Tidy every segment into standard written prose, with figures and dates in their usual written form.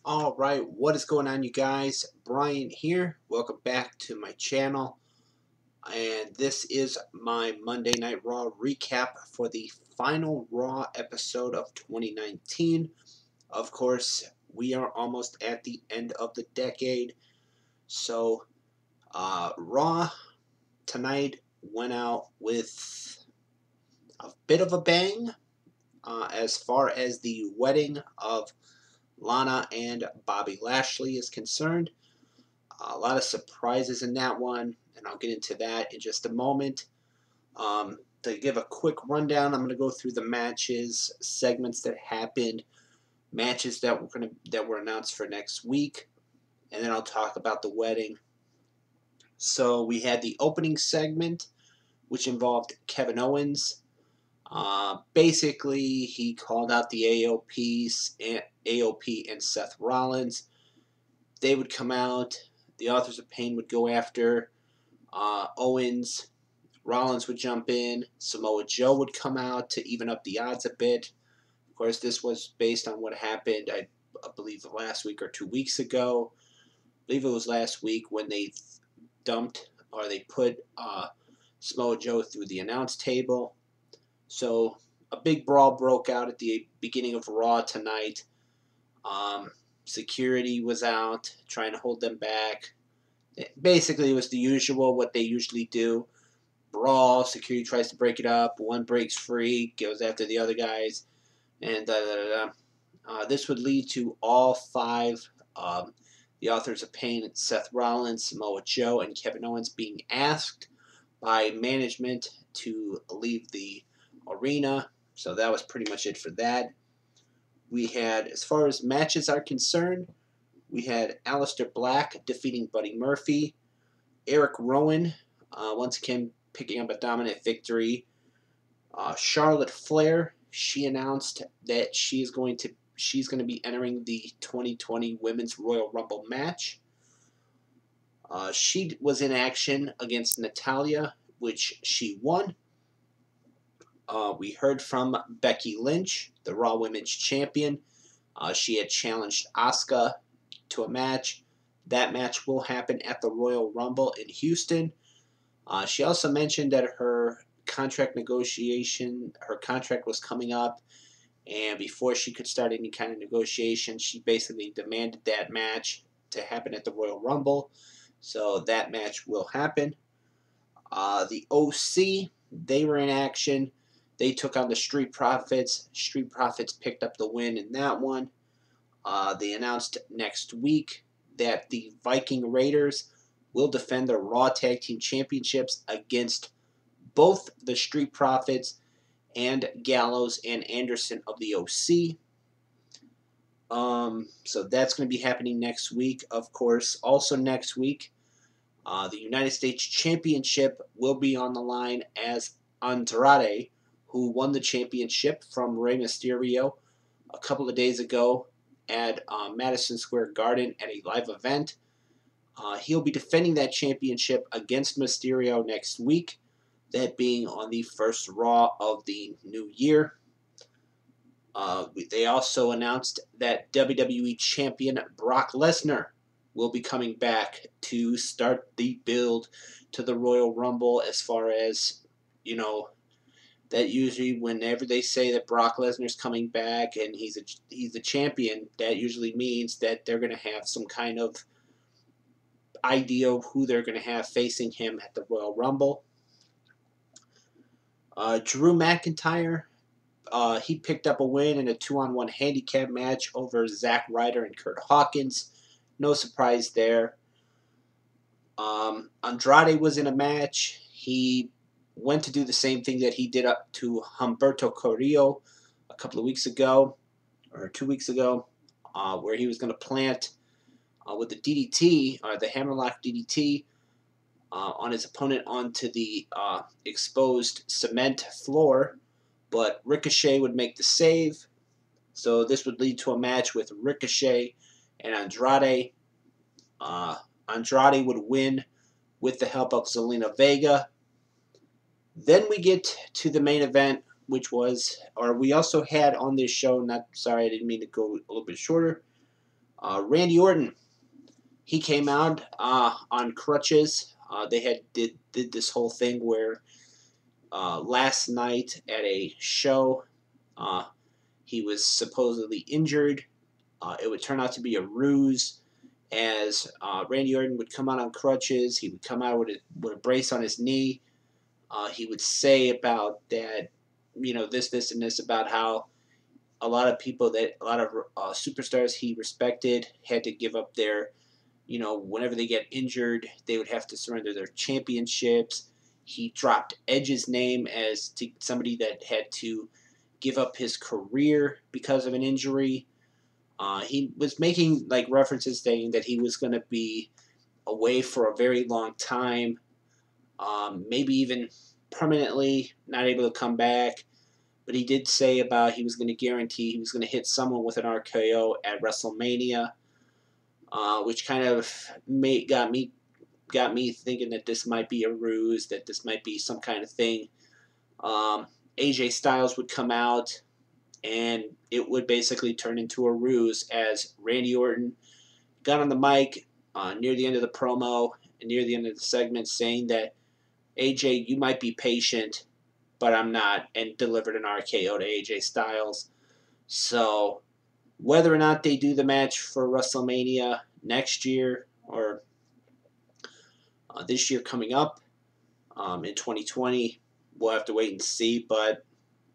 All right, what is going on, you guys? Brian here. Welcome back to my channel. And this is my Monday Night Raw recap for the final Raw episode of 2019. Of course, we are almost at the end of the decade. So, Raw tonight went out with a bit of a bang as far as the wedding of Lana and Bobby Lashley is concerned. A lot of surprises in that one, and I'll get into that in just a moment. To give a quick rundown, I'm going to go through the matches, segments that happened, matches that were announced for next week, and then I'll talk about the wedding. So we had the opening segment, which involved Kevin Owens. Basically, he called out the AOP and Seth Rollins. They would come out. The Authors of Pain would go after Owens. Rollins would jump in. Samoa Joe would come out to even up the odds a bit. Of course, this was based on what happened, I believe, last week or 2 weeks ago. I believe it was last week when they put Samoa Joe through the announce table. So a big brawl broke out at the beginning of Raw tonight. Security was out, trying to hold them back. Basically, it was the usual, what they usually do. Brawl, security tries to break it up, one breaks free, goes after the other guys, and this would lead to all five, the Authors of Pain, Seth Rollins, Samoa Joe, and Kevin Owens being asked by management to leave the arena. So that was pretty much it for that. We had, as far as matches are concerned, we had Aleister Black defeating Buddy Murphy, Eric Rowan, once again picking up a dominant victory. Charlotte Flair, she announced that she's going to be entering the 2020 Women's Royal Rumble match. She was in action against Natalya, which she won. We heard from Becky Lynch, the Raw Women's Champion. She had challenged Asuka to a match. That match will happen at the Royal Rumble in Houston. She also mentioned that her contract was coming up, and before she could start any kind of negotiation, she basically demanded that match to happen at the Royal Rumble. So that match will happen. The OC, they were in action. They took on the Street Profits. Street Profits picked up the win in that one. They announced next week that the Viking Raiders will defend their Raw Tag Team Championships against both the Street Profits and Gallows and Anderson of the OC. So that's going to be happening next week, of course. Also next week, the United States Championship will be on the line as Andrade, who won the championship from Rey Mysterio a couple of days ago at Madison Square Garden at a live event. He'll be defending that championship against Mysterio next week, that being on the first Raw of the new year. They also announced that WWE Champion Brock Lesnar will be coming back to start the build to the Royal Rumble. As far as, that usually whenever they say that Brock Lesnar's coming back and he's a champion, that usually means that they're going to have some kind of idea of who they're going to have facing him at the Royal Rumble. Drew McIntyre, he picked up a win in a 2-on-1 handicap match over Zack Ryder and Kurt Hawkins. No surprise there. Andrade was in a match. He went to do the same thing that he did up to Humberto Carrillo a couple of weeks ago, or 2 weeks ago, where he was going to plant with the DDT, or the Hammerlock DDT, on his opponent onto the exposed cement floor, but Ricochet would make the save. So this would lead to a match with Ricochet and Andrade. Andrade would win with the help of Zelina Vega. Then we get to the main event, which was, or we also had on this show, I didn't mean to go a little bit shorter. Randy Orton, he came out on crutches. They did this whole thing where last night at a show, uh, he was supposedly injured. It would turn out to be a ruse, as Randy Orton would come out on crutches. He would come out with a brace on his knee. He would say about that, this, and this, about how a lot of superstars he respected had to give up their, whenever they get injured, they would have to surrender their championships. He dropped Edge's name as somebody that had to give up his career because of an injury. He was making references saying that he was going to be away for a very long time, maybe even permanently not able to come back. But he did say about he was going to guarantee he was going to hit someone with an RKO at WrestleMania, which kind of got me thinking that this might be a ruse, that this might be some kind of thing. AJ Styles would come out, and it would basically turn into a ruse, as Randy Orton got on the mic near the end of the promo and near the end of the segment saying that, AJ, you might be patient, but I'm not, and delivered an RKO to AJ Styles. So whether or not they do the match for WrestleMania next year or this year coming up in 2020, we'll have to wait and see, but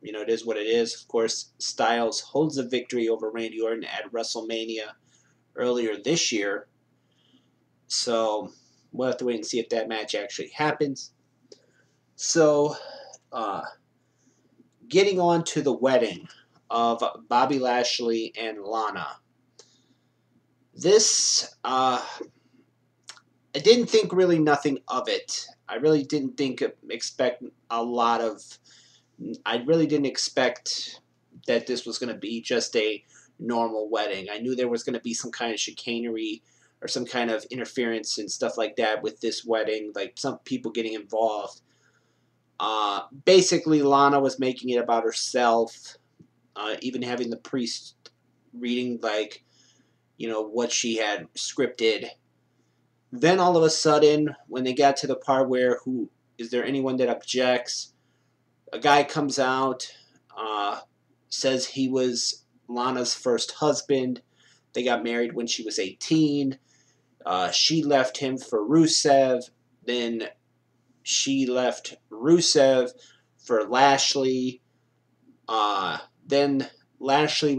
it is what it is. Of course, Styles holds a victory over Randy Orton at WrestleMania earlier this year, so we'll have to wait and see if that match actually happens. So, getting on to the wedding of Bobby Lashley and Lana. This, I didn't think really nothing of it. I really didn't expect a lot of. I really didn't expect that this was going to be just a normal wedding. I knew there was going to be some kind of chicanery or some kind of interference and stuff like that with this wedding, like some people getting involved. Basically, Lana was making it about herself, even having the priest reading, what she had scripted. Then all of a sudden, when they got to the part where, is there anyone that objects? A guy comes out, says he was Lana's first husband. They got married when she was 18. She left him for Rusev. Then she left Rusev for Lashley. Then Lashley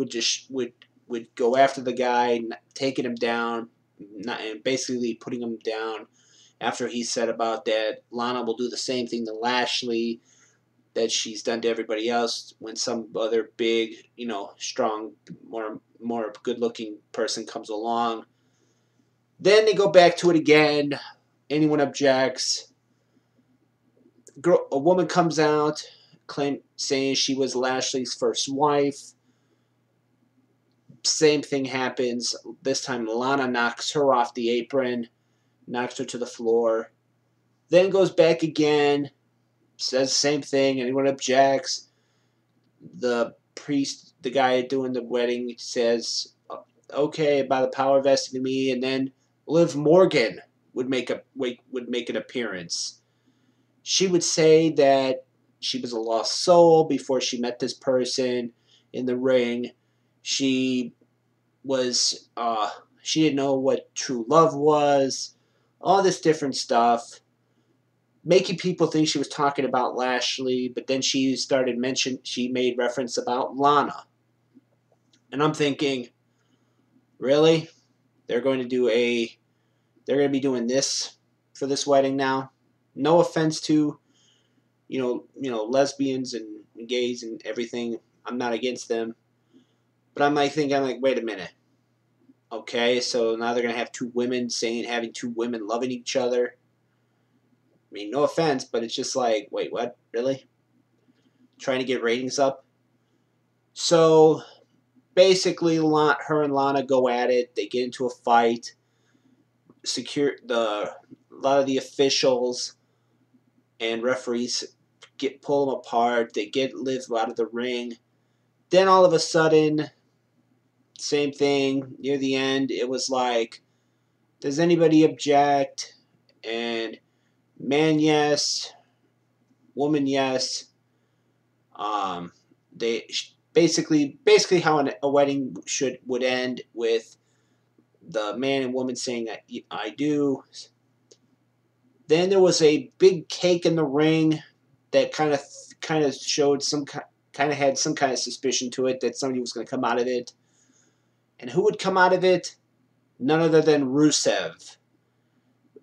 would go after the guy, taking him down, and basically putting him down. After he said about that, Lana will do the same thing to Lashley that she's done to everybody else when some other big, strong, more good-looking person comes along. Then they go back to it again. Anyone objects. A woman comes out, saying she was Lashley's first wife. Same thing happens. This time Lana knocks her off the apron, knocks her to the floor. Then goes back again, says the same thing. Anyone objects. The priest, the guy doing the wedding, says, okay, by the power vested in me. And then Liv Morgan would make an appearance. She would say that she was a lost soul before she met this person in the ring. She didn't know what true love was. All this different stuff, making people think she was talking about Lashley, but then she made reference about Lana. And I'm thinking, really? They're going to be doing this for this wedding now? No offense to, lesbians and gays and everything. I'm not against them. But I'm thinking, wait a minute. Okay, so now they're going to have having two women loving each other. I mean, no offense, but it's just wait, what? Really? Trying to get ratings up? So, basically, her and Lana go at it. They get into a fight. A lot of the officials and referees pull them apart. They get Liv out of the ring. Then all of a sudden, same thing. Near the end, it was like, does anybody object? And man, yes. Woman, yes. They basically how a wedding would end, with the man and woman saying I do. Then there was a big cake in the ring that kind of showed kind of had some kind of suspicion to it that somebody was going to come out of it. And who would come out of it? None other than Rusev,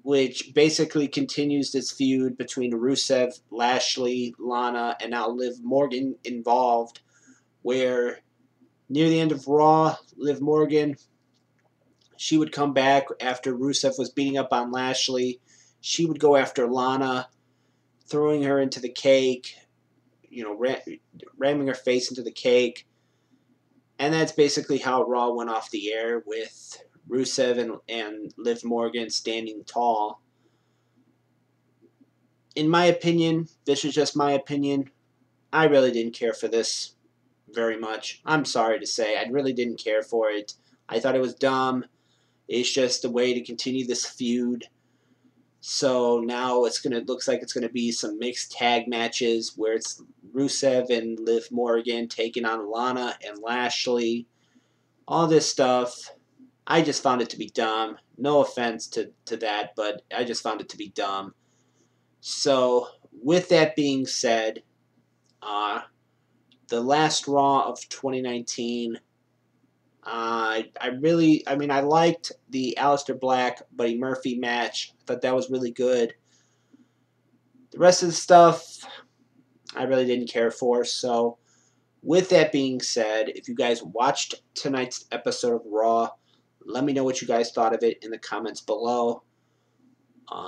which basically continues this feud between Rusev, Lashley, Lana, and now Liv Morgan involved, where near the end of Raw, Liv Morgan, she would come back after Rusev was beating up on Lashley. She would go after Lana, throwing her into the cake, ramming her face into the cake. And that's basically how Raw went off the air, with Rusev and Liv Morgan standing tall. In my opinion, this is just my opinion, I really didn't care for this very much. I'm sorry to say, I really didn't care for it. I thought it was dumb. It's just a way to continue this feud. So now looks like it's gonna be some mixed tag matches where it's Rusev and Liv Morgan taking on Lana and Lashley. All this stuff. I just found it to be dumb. No offense to that, but I just found it to be dumb. So with that being said, the last Raw of 2019. I liked the Aleister Black Buddy Murphy match. I thought that was really good. The rest of the stuff, I really didn't care for. So, with that being said, if you guys watched tonight's episode of Raw, let me know what you guys thought of it in the comments below.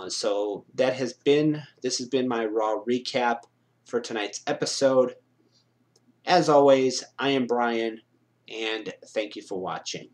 So this has been my Raw recap for tonight's episode. As always, I am Brian, and thank you for watching.